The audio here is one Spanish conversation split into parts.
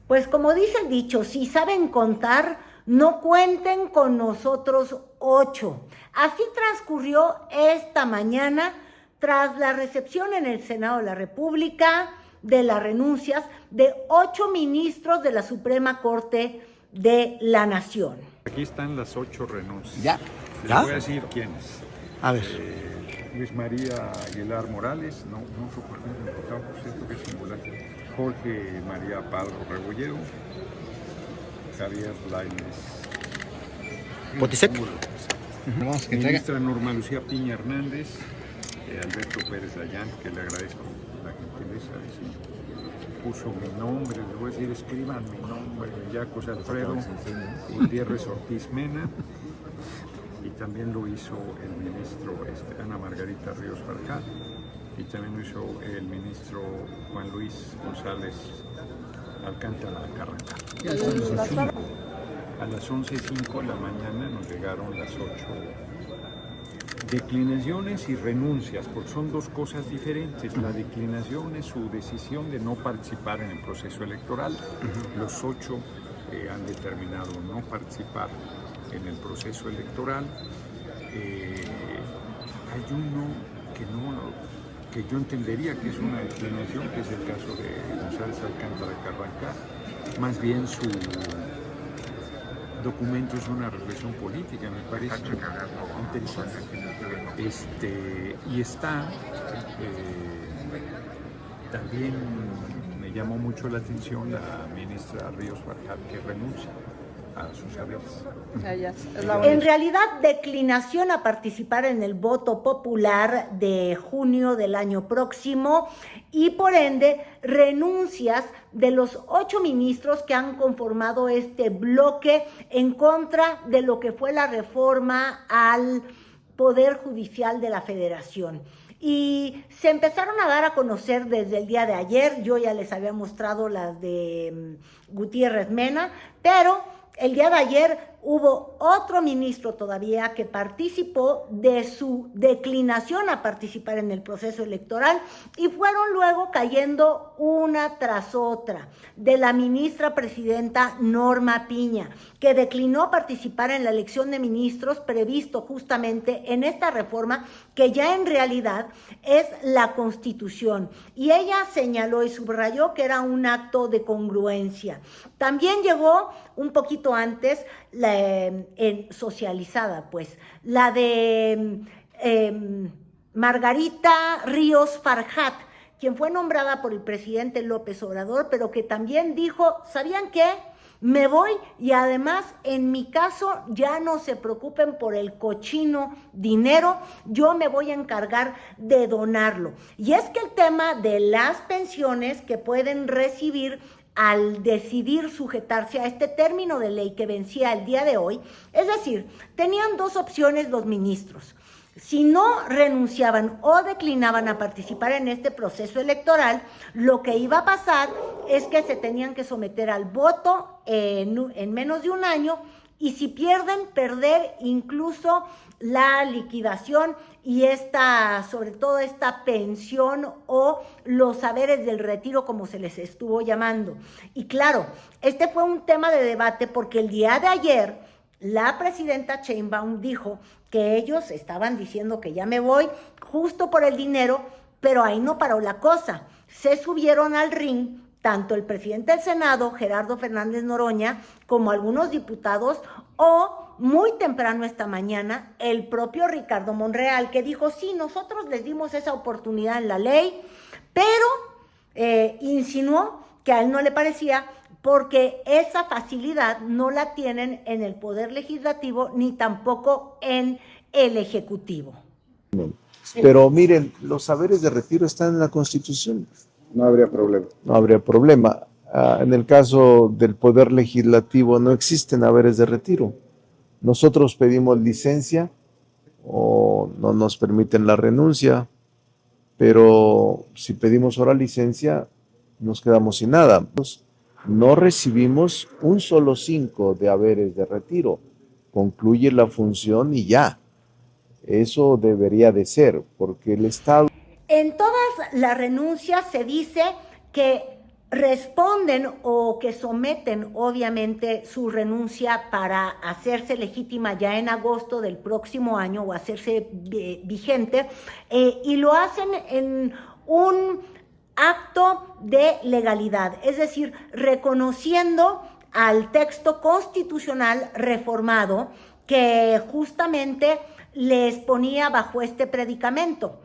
Pues como dice el dicho, si saben contar, no cuenten con nosotros 8. Así transcurrió esta mañana tras la recepción en el Senado de la República de las renuncias de 8 ministros de la Suprema Corte de la Nación. Aquí están las 8 renuncias. ¿Ya? Les ¿Ya? voy a decir quiénes. A ver. Luis María Aguilar Morales, no fue por diputado, por cierto que es singular. Jorge María Padro Rebolledo, Javier Lainez Potisek. Ministra Norma Lucía Piña Hernández, Alberto Pérez Dayán, que le agradezco la gentileza de decir, puso mi nombre, les voy a decir, escriban mi nombre, Yacos Alfredo Gutiérrez Ortiz Mena, y también lo hizo el ministro Ana Margarita Ríos Farjat, y también lo hizo el ministro Juan Luis González Alcántara Carranca. A las 11:05 de la mañana nos llegaron las 8 declinaciones y renuncias, porque son dos cosas diferentes. La declinación es su decisión de no participar en el proceso electoral. Los 8 han determinado no participar en el proceso electoral. Hay uno que yo entendería que es una declinación, que es el caso de González Alcántara Carranca. Más bien su documento es una reflexión política, me parece interesante. Y está también me llamó mucho la atención la ministra Ríos Farjat, que renuncia a sus haberes. En realidad, declinación a participar en el voto popular de junio del año próximo y por ende renuncias de los 8 ministros que han conformado este bloque en contra de lo que fue la reforma al Poder Judicial de la Federación. Y se empezaron a dar a conocer desde el día de ayer. Yo ya les había mostrado las de Gutiérrez Mena, pero el día de ayer hubo otro ministro todavía que participó de su declinación a participar en el proceso electoral y fueron luego cayendo una tras otra. De la ministra presidenta Norma Piña, que declinó participar en la elección de ministros previsto justamente en esta reforma que ya en realidad es la Constitución. Y ella señaló y subrayó que era un acto de congruencia. También llegó un poquito antes socializada, pues, la de Margarita Ríos Farjat, quien fue nombrada por el presidente López Obrador, pero que también dijo, ¿sabían qué? Me voy y además en mi caso ya no se preocupen por el cochino dinero, yo me voy a encargar de donarlo. Y es que el tema de las pensiones que pueden recibir al decidir sujetarse a este término de ley que vencía el día de hoy, es decir, tenían 2 opciones los ministros. Si no renunciaban o declinaban a participar en este proceso electoral, lo que iba a pasar es que se tenían que someter al voto en menos de un año y si pierden, perder incluso la liquidación y sobre todo esta pensión o los haberes del retiro, como se les estuvo llamando. Y claro, este fue un tema de debate porque el día de ayer la presidenta Sheinbaum dijo que ellos estaban diciendo que ya me voy justo por el dinero, pero ahí no paró la cosa. Se subieron al ring tanto el presidente del Senado, Gerardo Fernández Noroña, como algunos diputados, o muy temprano esta mañana, el propio Ricardo Monreal, que dijo, sí, nosotros les dimos esa oportunidad en la ley, pero insinuó que a él no le parecía porque esa facilidad no la tienen en el Poder Legislativo ni tampoco en el Ejecutivo. Pero miren, los saberes de retiro están en la Constitución. No habría problema. No habría problema. En el caso del Poder Legislativo no existen haberes de retiro. Nosotros pedimos licencia o no nos permiten la renuncia, pero si pedimos ahora licencia, nos quedamos sin nada. No recibimos un solo 5 de haberes de retiro. Concluye la función y ya. Eso debería de ser, porque el Estado... En todas las renuncias se dice que responden o que someten obviamente su renuncia para hacerse legítima ya en agosto del próximo año o hacerse vigente, y lo hacen en un acto de legalidad, es decir, reconociendo al texto constitucional reformado que justamente les ponía bajo este predicamento.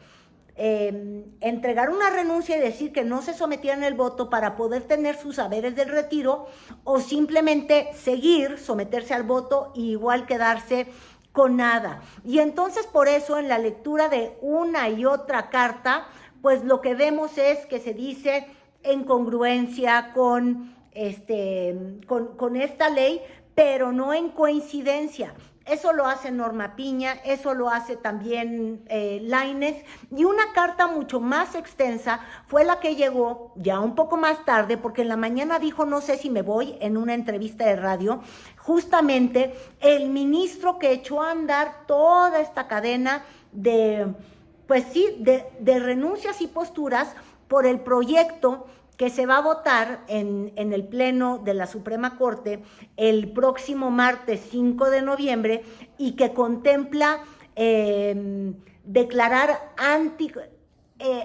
Entregar una renuncia y decir que no se sometían el voto para poder tener sus haberes del retiro, o simplemente seguir, someterse al voto y igual quedarse con nada. Y entonces por eso en la lectura de una y otra carta, pues lo que vemos es que se dice en congruencia con esta ley, pero no en coincidencia. Eso lo hace Norma Piña, eso lo hace también Lainez, y una carta mucho más extensa fue la que llegó ya un poco más tarde, porque en la mañana dijo no sé si me voy en una entrevista de radio, justamente el ministro que echó a andar toda esta cadena de, pues sí, de renuncias y posturas por el proyecto que se va a votar en el Pleno de la Suprema Corte el próximo martes 5 de noviembre y que contempla declarar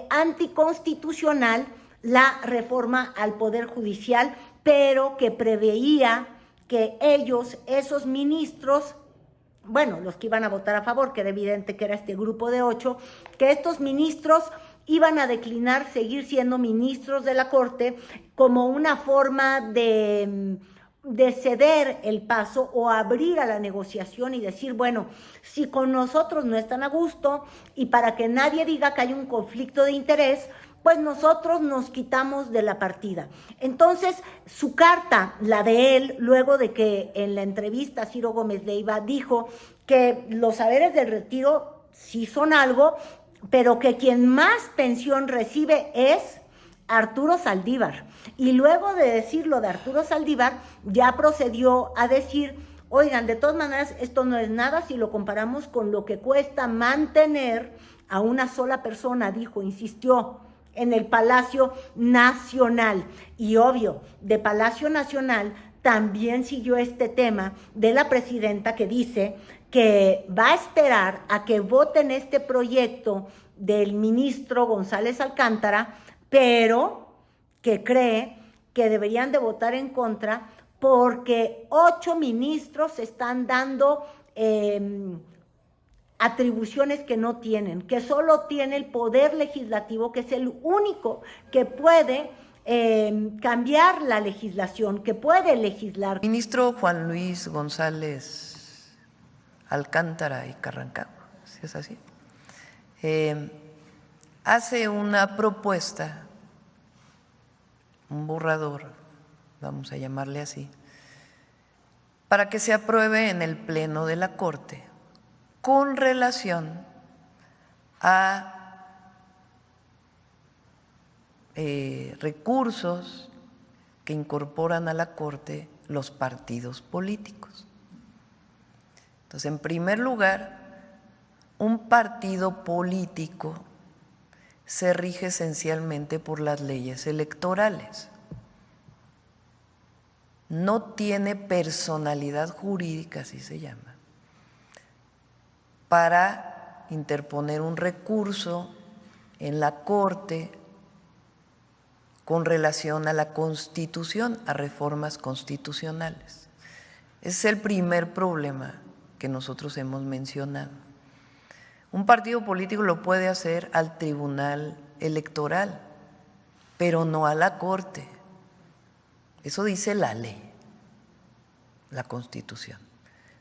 anticonstitucional la reforma al Poder Judicial, pero que preveía que esos ministros, bueno, los que iban a votar a favor, que era evidente que era este grupo de 8, que estos ministros iban a declinar seguir siendo ministros de la Corte como una forma de ceder el paso o abrir a la negociación y decir, bueno, si con nosotros no están a gusto y para que nadie diga que hay un conflicto de interés, pues nosotros nos quitamos de la partida. Entonces, su carta, la de él, luego de que en la entrevista Ciro Gómez Leiva dijo que los saberes del retiro sí son algo, pero que quien más pensión recibe es Arturo Saldívar. Y luego de decir lo de Arturo Saldívar, ya procedió a decir, oigan, de todas maneras, esto no es nada si lo comparamos con lo que cuesta mantener a una sola persona, dijo, insistió, en el Palacio Nacional. Y obvio, de Palacio Nacional también siguió este tema de la presidenta que dice que va a esperar a que voten este proyecto del ministro González Alcántara, pero que cree que deberían de votar en contra porque 8 ministros están dando atribuciones que no tienen, que solo tiene el Poder Legislativo, que es el único que puede cambiar la legislación, que puede legislar. El ministro Juan Luis González Alcántara y Carrancagua, si es así, hace una propuesta, un borrador, vamos a llamarle así, para que se apruebe en el Pleno de la Corte con relación a recursos que incorporan a la Corte los partidos políticos. Entonces, en primer lugar, un partido político se rige esencialmente por las leyes electorales. No tiene personalidad jurídica, así se llama, para interponer un recurso en la Corte con relación a la Constitución, a reformas constitucionales. Ese es el primer problema que nosotros hemos mencionado. Un partido político lo puede hacer al Tribunal Electoral, pero no a la Corte. Eso dice la ley, la Constitución.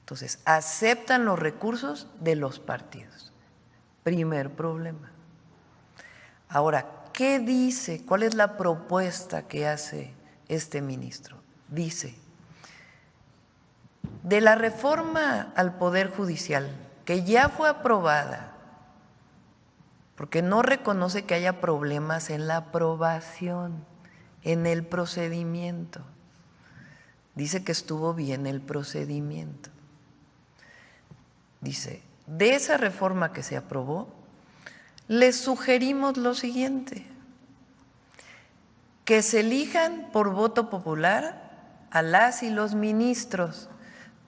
Entonces, aceptan los recursos de los partidos. Primer problema. Ahora, ¿qué dice? ¿Cuál es la propuesta que hace este ministro? Dice, de la reforma al Poder Judicial, que ya fue aprobada, porque no reconoce que haya problemas en la aprobación, en el procedimiento. Dice que estuvo bien el procedimiento. Dice, de esa reforma que se aprobó, les sugerimos lo siguiente, que se elijan por voto popular a las y los ministros,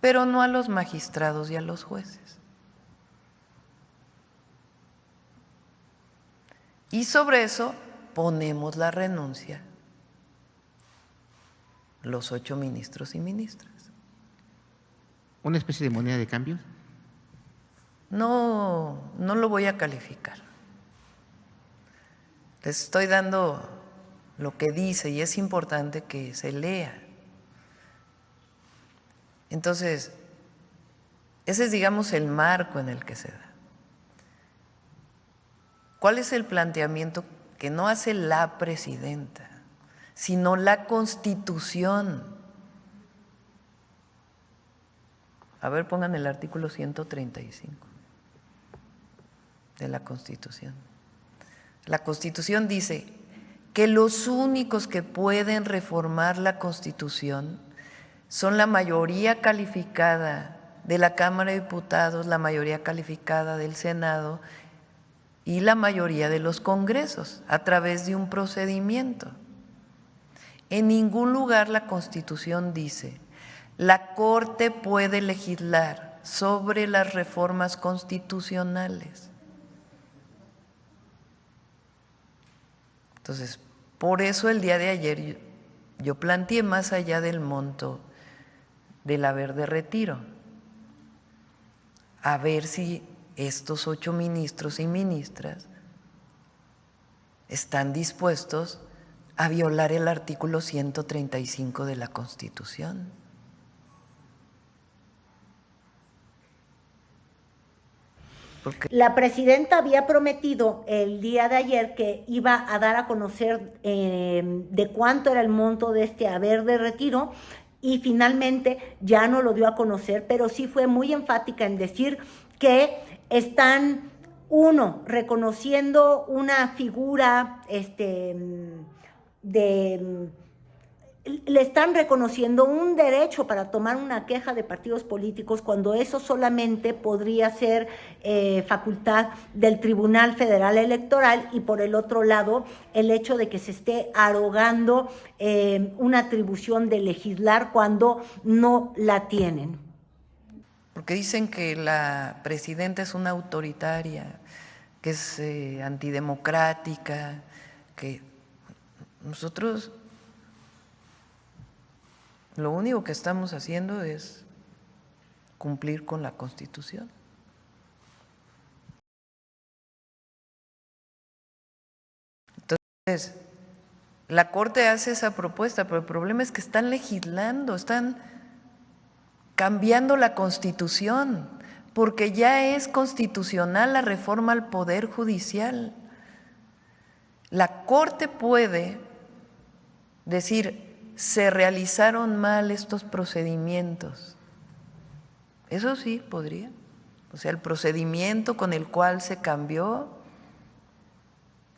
pero no a los magistrados y a los jueces. Y sobre eso ponemos la renuncia los 8 ministros y ministras. ¿Una especie de moneda de cambio? No lo voy a calificar. Les estoy dando lo que dice y es importante que se lea. Entonces, ese es, digamos, el marco en el que se da. ¿Cuál es el planteamiento que no hace la presidenta, sino la Constitución? A ver, pongan el artículo 135 de la Constitución. La Constitución dice que los únicos que pueden reformar la Constitución son la mayoría calificada de la Cámara de Diputados, la mayoría calificada del Senado y la mayoría de los congresos a través de un procedimiento. En ningún lugar la Constitución dice: la Corte puede legislar sobre las reformas constitucionales. Entonces, por eso el día de ayer yo planteé más allá del monto del haber de retiro, a ver si estos 8 ministros y ministras están dispuestos a violar el artículo 135 de la Constitución. Porque la presidenta había prometido el día de ayer que iba a dar a conocer de cuánto era el monto de este haber de retiro, y finalmente ya no lo dio a conocer, pero sí fue muy enfática en decir que están, reconociendo una figura le están reconociendo un derecho para tomar una queja de partidos políticos, cuando eso solamente podría ser facultad del Tribunal Federal Electoral, y por el otro lado el hecho de que se esté arrogando una atribución de legislar cuando no la tienen. Porque dicen que la presidenta es una autoritaria, que es antidemocrática, que nosotros lo único que estamos haciendo es cumplir con la Constitución. Entonces, la Corte hace esa propuesta, pero el problema es que están legislando, están cambiando la Constitución, porque ya es constitucional la reforma al Poder Judicial. La Corte puede decir: se realizaron mal estos procedimientos. Eso sí podría. O sea, el procedimiento con el cual se cambió,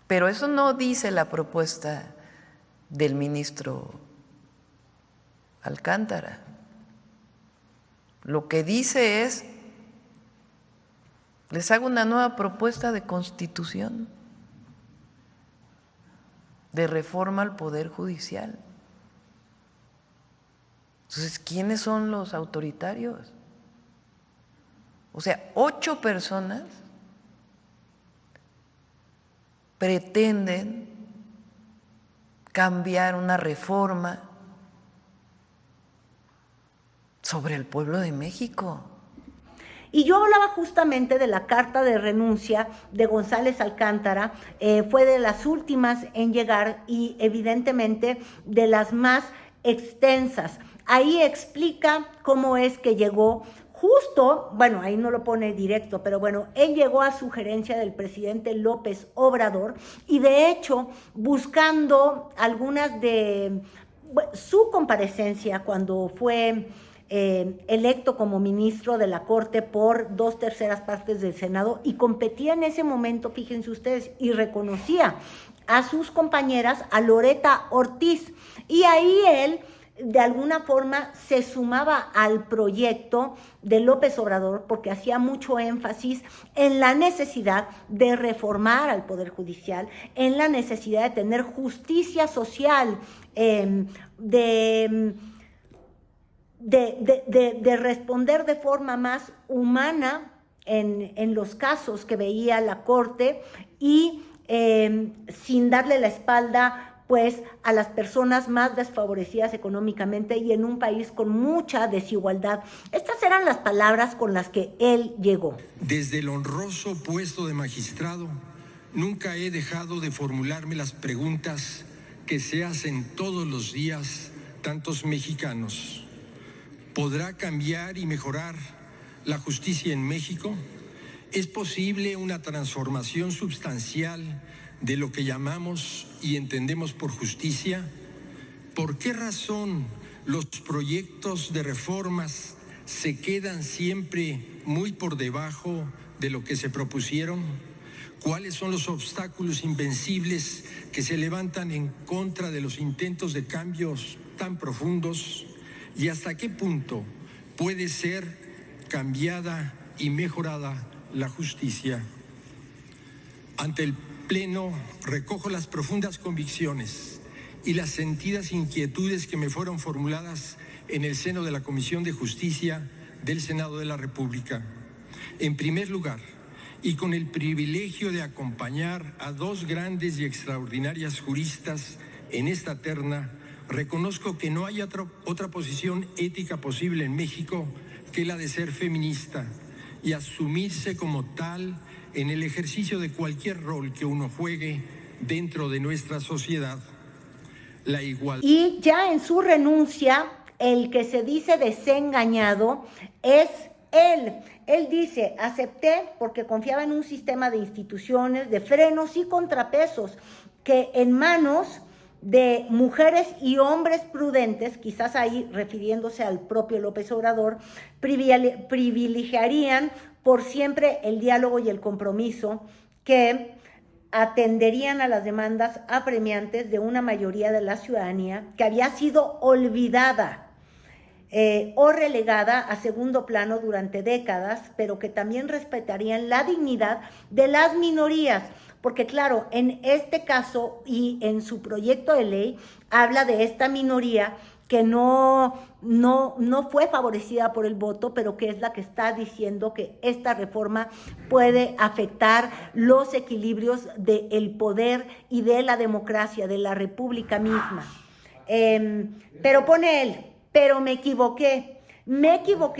pero eso no dice la propuesta del ministro Alcántara. Lo que dice es: les hago una nueva propuesta de constitución, de reforma al Poder Judicial. Entonces, ¿quiénes son los autoritarios? O sea, 8 personas pretenden cambiar una reforma sobre el pueblo de México. Y yo hablaba justamente de la carta de renuncia de González Alcántara, fue de las últimas en llegar y evidentemente de las más extensas. Ahí explica cómo es que llegó justo, bueno, ahí no lo pone directo, pero bueno, él llegó a sugerencia del presidente López Obrador, y de hecho buscando algunas de su comparecencia cuando fue electo como ministro de la Corte por 2/3 partes del Senado, y competía en ese momento, fíjense ustedes, y reconocía a sus compañeras, a Loreta Ortiz, y ahí él de alguna forma se sumaba al proyecto de López Obrador porque hacía mucho énfasis en la necesidad de reformar al Poder Judicial, en la necesidad de tener justicia social, de responder de forma más humana en los casos que veía la Corte y sin darle la espalda pues a las personas más desfavorecidas económicamente y en un país con mucha desigualdad. Estas eran las palabras con las que él llegó. Desde el honroso puesto de magistrado, nunca he dejado de formularme las preguntas que se hacen todos los días tantos mexicanos. ¿Podrá cambiar y mejorar la justicia en México? ¿Es posible una transformación sustancial de lo que llamamos y entendemos por justicia? ¿Por qué razón los proyectos de reformas se quedan siempre muy por debajo de lo que se propusieron? ¿Cuáles son los obstáculos invencibles que se levantan en contra de los intentos de cambios tan profundos? ¿Y hasta qué punto puede ser cambiada y mejorada la justicia? Ante el Pleno, recojo las profundas convicciones y las sentidas inquietudes que me fueron formuladas en el seno de la Comisión de Justicia del Senado de la República. En primer lugar, y con el privilegio de acompañar a dos grandes y extraordinarias juristas en esta terna, reconozco que no hay otra posición ética posible en México que la de ser feminista y asumirse como tal en el ejercicio de cualquier rol que uno juegue dentro de nuestra sociedad. La igualdad. Y ya en su renuncia, el que se dice desengañado es él. Él dice, acepté porque confiaba en un sistema de instituciones, de frenos y contrapesos que en manos de mujeres y hombres prudentes, quizás ahí refiriéndose al propio López Obrador, privilegiarían por siempre el diálogo y el compromiso que atenderían a las demandas apremiantes de una mayoría de la ciudadanía que había sido olvidada o relegada a segundo plano durante décadas, pero que también respetarían la dignidad de las minorías, porque claro, en este caso y en su proyecto de ley habla de esta minoría que no fue favorecida por el voto, pero que es la que está diciendo que esta reforma puede afectar los equilibrios del poder y de la democracia, de la república misma. Pero pone él, pero me equivoqué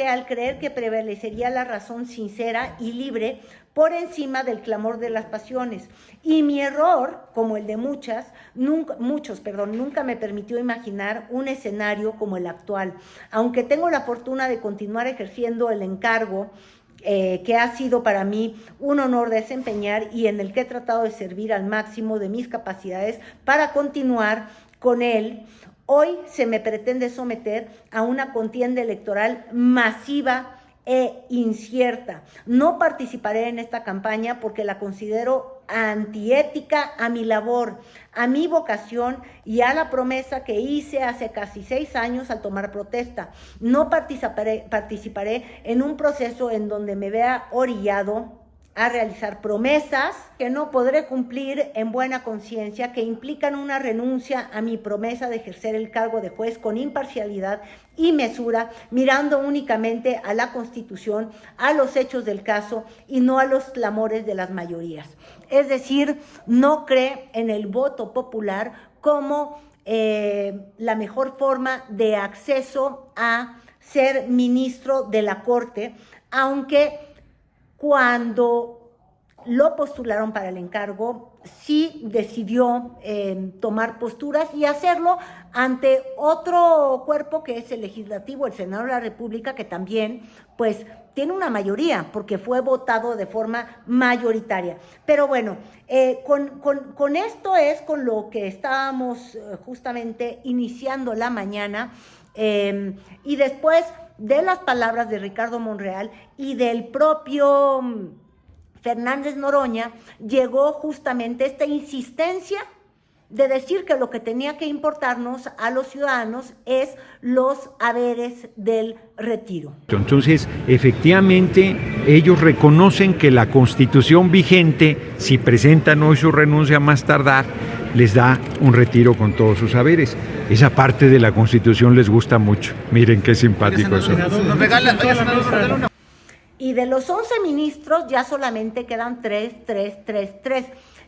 al creer que prevalecería la razón sincera y libre por encima del clamor de las pasiones. Y mi error, como el de muchos, nunca me permitió imaginar un escenario como el actual. Aunque tengo la fortuna de continuar ejerciendo el encargo que ha sido para mí un honor desempeñar y en el que he tratado de servir al máximo de mis capacidades para continuar con él, hoy se me pretende someter a una contienda electoral masiva e incierta. No participaré en esta campaña porque la considero antiética a mi labor, a mi vocación y a la promesa que hice hace casi 6 años al tomar protesta. No participaré en un proceso en donde me vea orillado a realizar promesas que no podré cumplir en buena conciencia, que implican una renuncia a mi promesa de ejercer el cargo de juez con imparcialidad y mesura, mirando únicamente a la Constitución, a los hechos del caso y no a los clamores de las mayorías. Es decir, no cree en el voto popular como la mejor forma de acceso a ser ministro de la Corte, aunque cuando lo postularon para el encargo, sí decidió tomar posturas y hacerlo ante otro cuerpo que es el legislativo, el Senado de la República, que también pues tiene una mayoría porque fue votado de forma mayoritaria. Pero bueno, con esto es con lo que estábamos justamente iniciando la mañana y después de las palabras de Ricardo Monreal y del propio Fernández Noroña, llegó justamente esta insistencia de decir que lo que tenía que importarnos a los ciudadanos es los haberes del retiro. Entonces, efectivamente, ellos reconocen que la Constitución vigente, si presentan hoy su renuncia más tardar, les da un retiro con todos sus haberes. Esa parte de la Constitución les gusta mucho. Miren qué simpático eso. Y de los 11 ministros ya solamente quedan 3,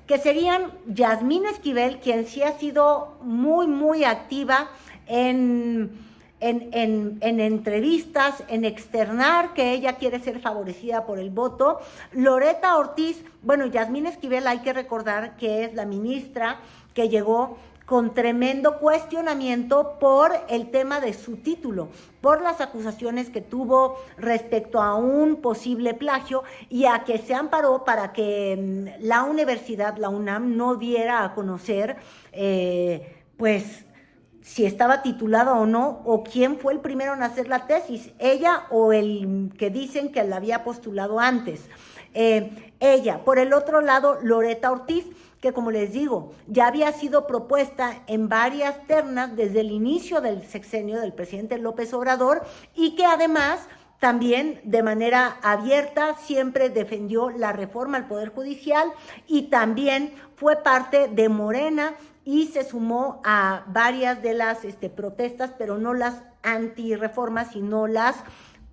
que serían Yasmín Esquivel, quien sí ha sido muy activa en entrevistas, en externar que ella quiere ser favorecida por el voto. Loreta Ortiz, bueno, Yasmín Esquivel hay que recordar que es la ministra que llegó con tremendo cuestionamiento por el tema de su título, por las acusaciones que tuvo respecto a un posible plagio y a que se amparó para que la universidad, la UNAM, no diera a conocer, pues, si estaba titulada o no, o quién fue el primero en hacer la tesis, ella o el que dicen que la había postulado antes. Ella. Por el otro lado, Loreta Ortiz, que como les digo, ya había sido propuesta en varias ternas desde el inicio del sexenio del presidente López Obrador y que además también de manera abierta siempre defendió la reforma al Poder Judicial y también fue parte de Morena y se sumó a varias de las protestas, pero no las antirreformas, sino las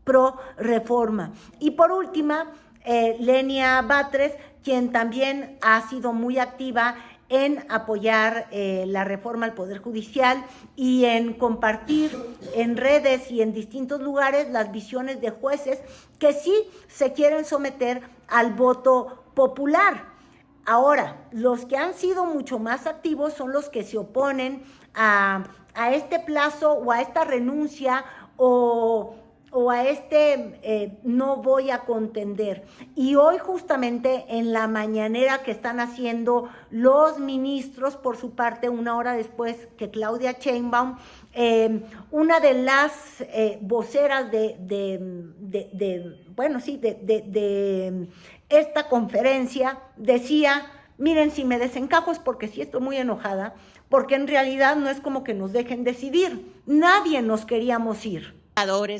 pro-reforma. Y por última, Lenia Batres, quien también ha sido muy activa en apoyar la reforma al Poder Judicial y en compartir en redes y en distintos lugares las visiones de jueces que sí se quieren someter al voto popular. Ahora, los que han sido mucho más activos son los que se oponen a este plazo o a esta renuncia o a no voy a contender. Y hoy justamente en la mañanera que están haciendo los ministros, por su parte, una hora después que Claudia Sheinbaum, una de las voceras de esta conferencia decía, miren, si me desencajo es porque sí estoy muy enojada, porque en realidad no es como que nos dejen decidir, nadie nos queríamos ir.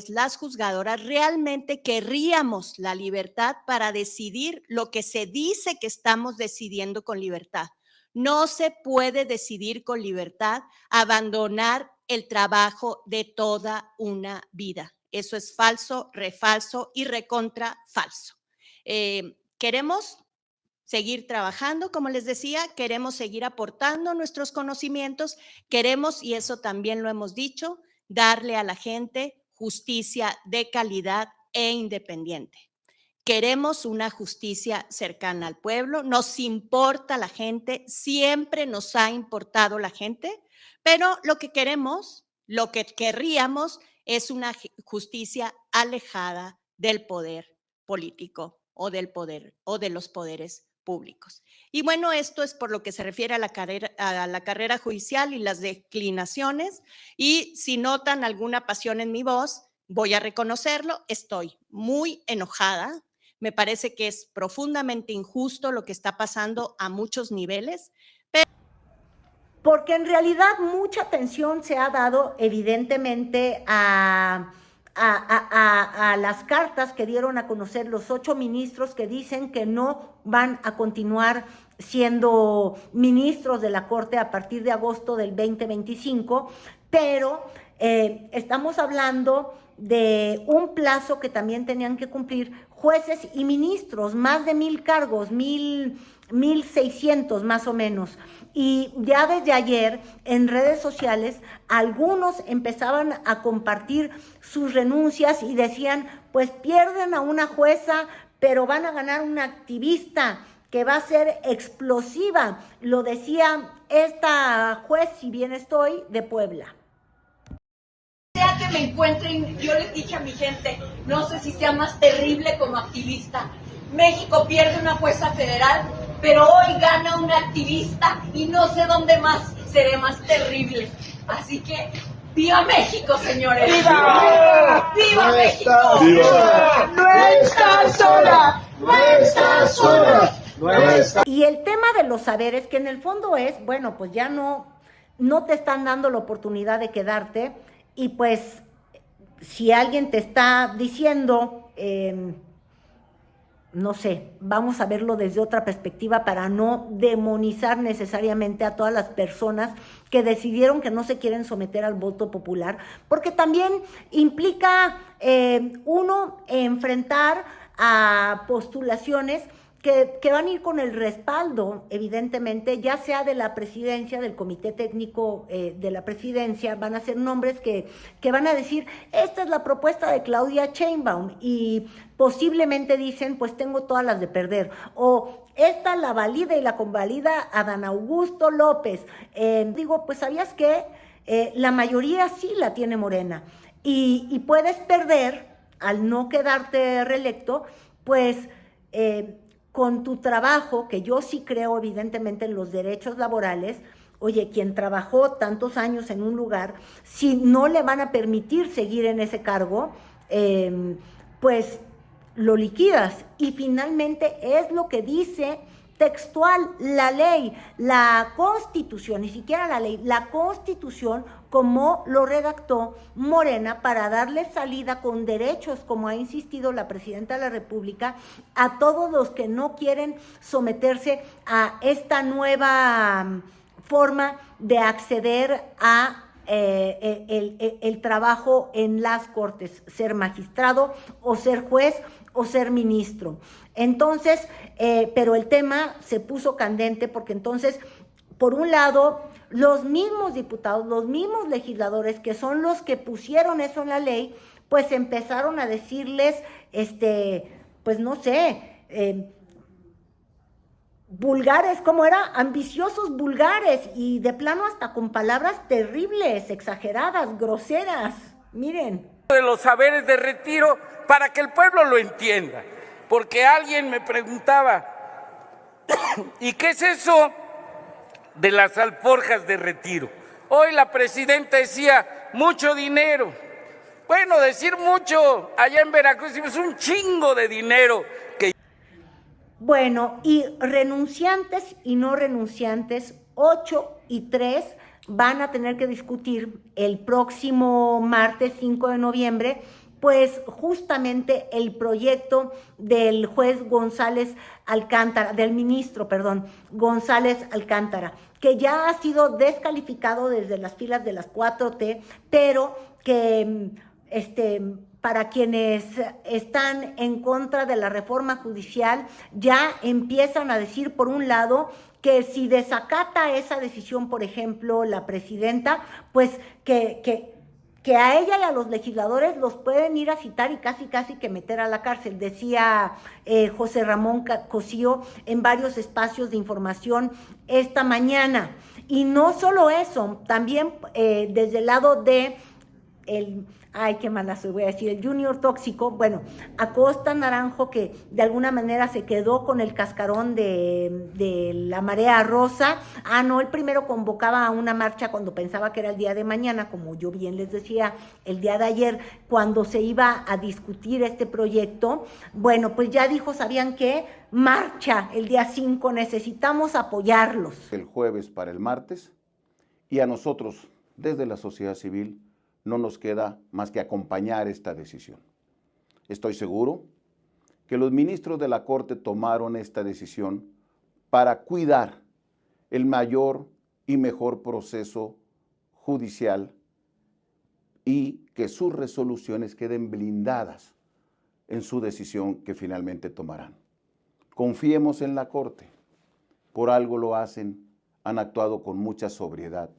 Las juzgadoras realmente querríamos la libertad para decidir lo que se dice que estamos decidiendo con libertad. No se puede decidir con libertad abandonar el trabajo de toda una vida. Eso es falso, refalso y recontra falso. Queremos seguir trabajando, como les decía, queremos seguir aportando nuestros conocimientos, queremos, y eso también lo hemos dicho, darle a la gente justicia de calidad e independiente. Queremos una justicia cercana al pueblo, nos importa la gente, siempre nos ha importado la gente, pero lo que queremos, lo que querríamos es una justicia alejada del poder político o del poder o de los poderes públicos. Y bueno, esto es por lo que se refiere a la carrera judicial y las declinaciones. Y si notan alguna pasión en mi voz, voy a reconocerlo, estoy muy enojada. Me parece que es profundamente injusto lo que está pasando a muchos niveles. Porque en realidad mucha atención se ha dado evidentemente a las cartas que dieron a conocer los 8 ministros que dicen que no van a continuar siendo ministros de la Corte a partir de agosto del 2025, pero estamos hablando de un plazo que también tenían que cumplir jueces y ministros, más de 1,000 cargos, 1,600 más o menos. Y ya desde ayer en redes sociales algunos empezaban a compartir sus renuncias y decían, pues pierden a una jueza, pero van a ganar una activista que va a ser explosiva. Lo decía esta juez, si bien estoy, de Puebla. Sea que me encuentren, yo les dije a mi gente, no sé si sea más terrible como activista. México pierde una jueza federal, pero hoy gana una activista y no sé dónde más seré más terrible. Así que, ¡viva México, señores! ¡Viva! ¡Viva México! ¡Viva! ¡No está sola! ¡No está sola! Y el tema de los saberes, que en el fondo es, bueno, pues ya no te están dando la oportunidad de quedarte, y pues si alguien te está diciendo, no sé, vamos a verlo desde otra perspectiva para no demonizar necesariamente a todas las personas que decidieron que no se quieren someter al voto popular, porque también implica uno enfrentar a postulaciones que van a ir con el respaldo, evidentemente, ya sea de la presidencia, del comité técnico de la presidencia. Van a ser nombres que van a decir, esta es la propuesta de Claudia Sheinbaum, y posiblemente dicen, pues tengo todas las de perder, o esta la valida y la convalida Adán Augusto López. Digo, pues ¿sabías qué? La mayoría sí la tiene Morena, y puedes perder al no quedarte reelecto, pues con tu trabajo, que yo sí creo evidentemente en los derechos laborales. Oye, quien trabajó tantos años en un lugar, si no le van a permitir seguir en ese cargo, pues lo liquidas. Y finalmente es lo que dice textual la ley, la Constitución, ni siquiera la ley, la Constitución, como lo redactó Morena, para darle salida con derechos, como ha insistido la presidenta de la República, a todos los que no quieren someterse a esta nueva forma de acceder a el trabajo en las cortes, ser magistrado o ser juez o ser ministro. Entonces, pero el tema se puso candente, porque entonces, por un lado, los mismos diputados, los mismos legisladores, que son los que pusieron eso en la ley, pues empezaron a decirles, pues no sé, vulgares, ¿cómo era? Ambiciosos vulgares, y de plano hasta con palabras terribles, exageradas, groseras. Miren. De los saberes de retiro, para que el pueblo lo entienda, porque alguien me preguntaba, ¿y qué es eso de las alforjas de retiro? Hoy la presidenta decía, mucho dinero. Bueno, decir mucho allá en Veracruz es un chingo de dinero. Bueno, y renunciantes y no renunciantes, 8 y 3, van a tener que discutir el próximo martes 5 de noviembre, pues justamente el proyecto del juez González Alcántara, del ministro, perdón, González Alcántara, que ya ha sido descalificado desde las filas de las 4T, pero que para quienes están en contra de la reforma judicial, ya empiezan a decir, por un lado, que si desacata esa decisión, por ejemplo, la presidenta, pues que a ella y a los legisladores los pueden ir a citar y casi que meter a la cárcel, decía José Ramón Cosío en varios espacios de información esta mañana. Y no solo eso, también desde el lado de ay, qué mala soy, voy a decir, el Junior tóxico, bueno, Acosta Naranjo, que de alguna manera se quedó con el cascarón de la marea rosa. No, él primero convocaba a una marcha cuando pensaba que era el día de mañana, como yo bien les decía, el día de ayer, cuando se iba a discutir este proyecto. Bueno, pues ya dijo, ¿sabían qué? Marcha el día 5, necesitamos apoyarlos. El jueves para el martes, y a nosotros, desde la sociedad civil, no nos queda más que acompañar esta decisión. Estoy seguro que los ministros de la Corte tomaron esta decisión para cuidar el mayor y mejor proceso judicial y que sus resoluciones queden blindadas en su decisión que finalmente tomarán. Confiemos en la Corte, por algo lo hacen, han actuado con mucha sobriedad,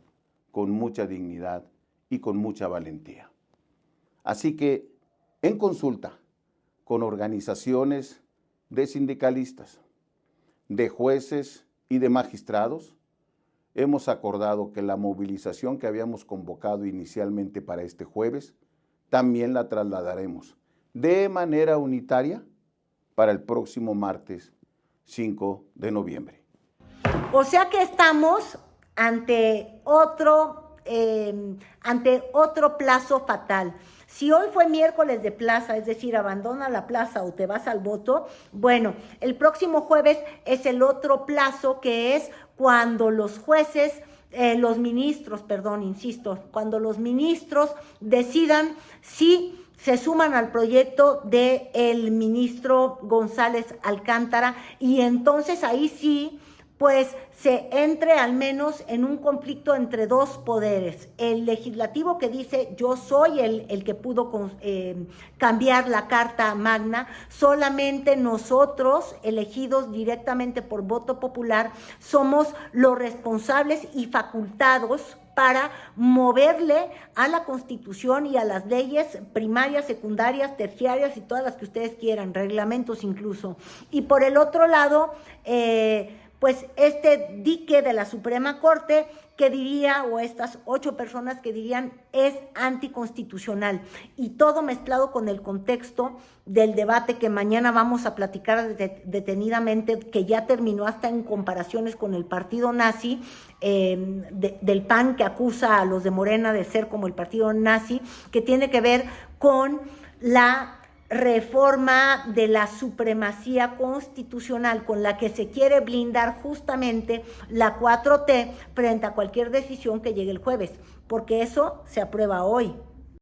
con mucha dignidad y con mucha valentía. Así que, en consulta con organizaciones de sindicalistas, de jueces y de magistrados, hemos acordado que la movilización que habíamos convocado inicialmente para este jueves, también la trasladaremos de manera unitaria para el próximo martes 5 de noviembre. O sea que estamos ante otro ante otro plazo fatal. Si hoy fue miércoles de plaza, es decir, abandona la plaza o te vas al voto, bueno, el próximo jueves es el otro plazo, que es cuando los jueces, los ministros, perdón, insisto, cuando los ministros decidan si se suman al proyecto del ministro González Alcántara, y entonces ahí sí, pues se entre al menos en un conflicto entre dos poderes. El legislativo, que dice yo soy el que pudo cambiar la Carta Magna, solamente nosotros, elegidos directamente por voto popular, somos los responsables y facultados para moverle a la Constitución y a las leyes primarias, secundarias, terciarias y todas las que ustedes quieran, reglamentos incluso. Y por el otro lado, pues este dique de la Suprema Corte que diría, o estas 8 personas que dirían, es anticonstitucional, y todo mezclado con el contexto del debate que mañana vamos a platicar detenidamente, que ya terminó hasta en comparaciones con el partido nazi, del PAN, que acusa a los de Morena de ser como el partido nazi, que tiene que ver con la reforma de la supremacía constitucional con la que se quiere blindar justamente la 4T frente a cualquier decisión que llegue el jueves, porque eso se aprueba hoy.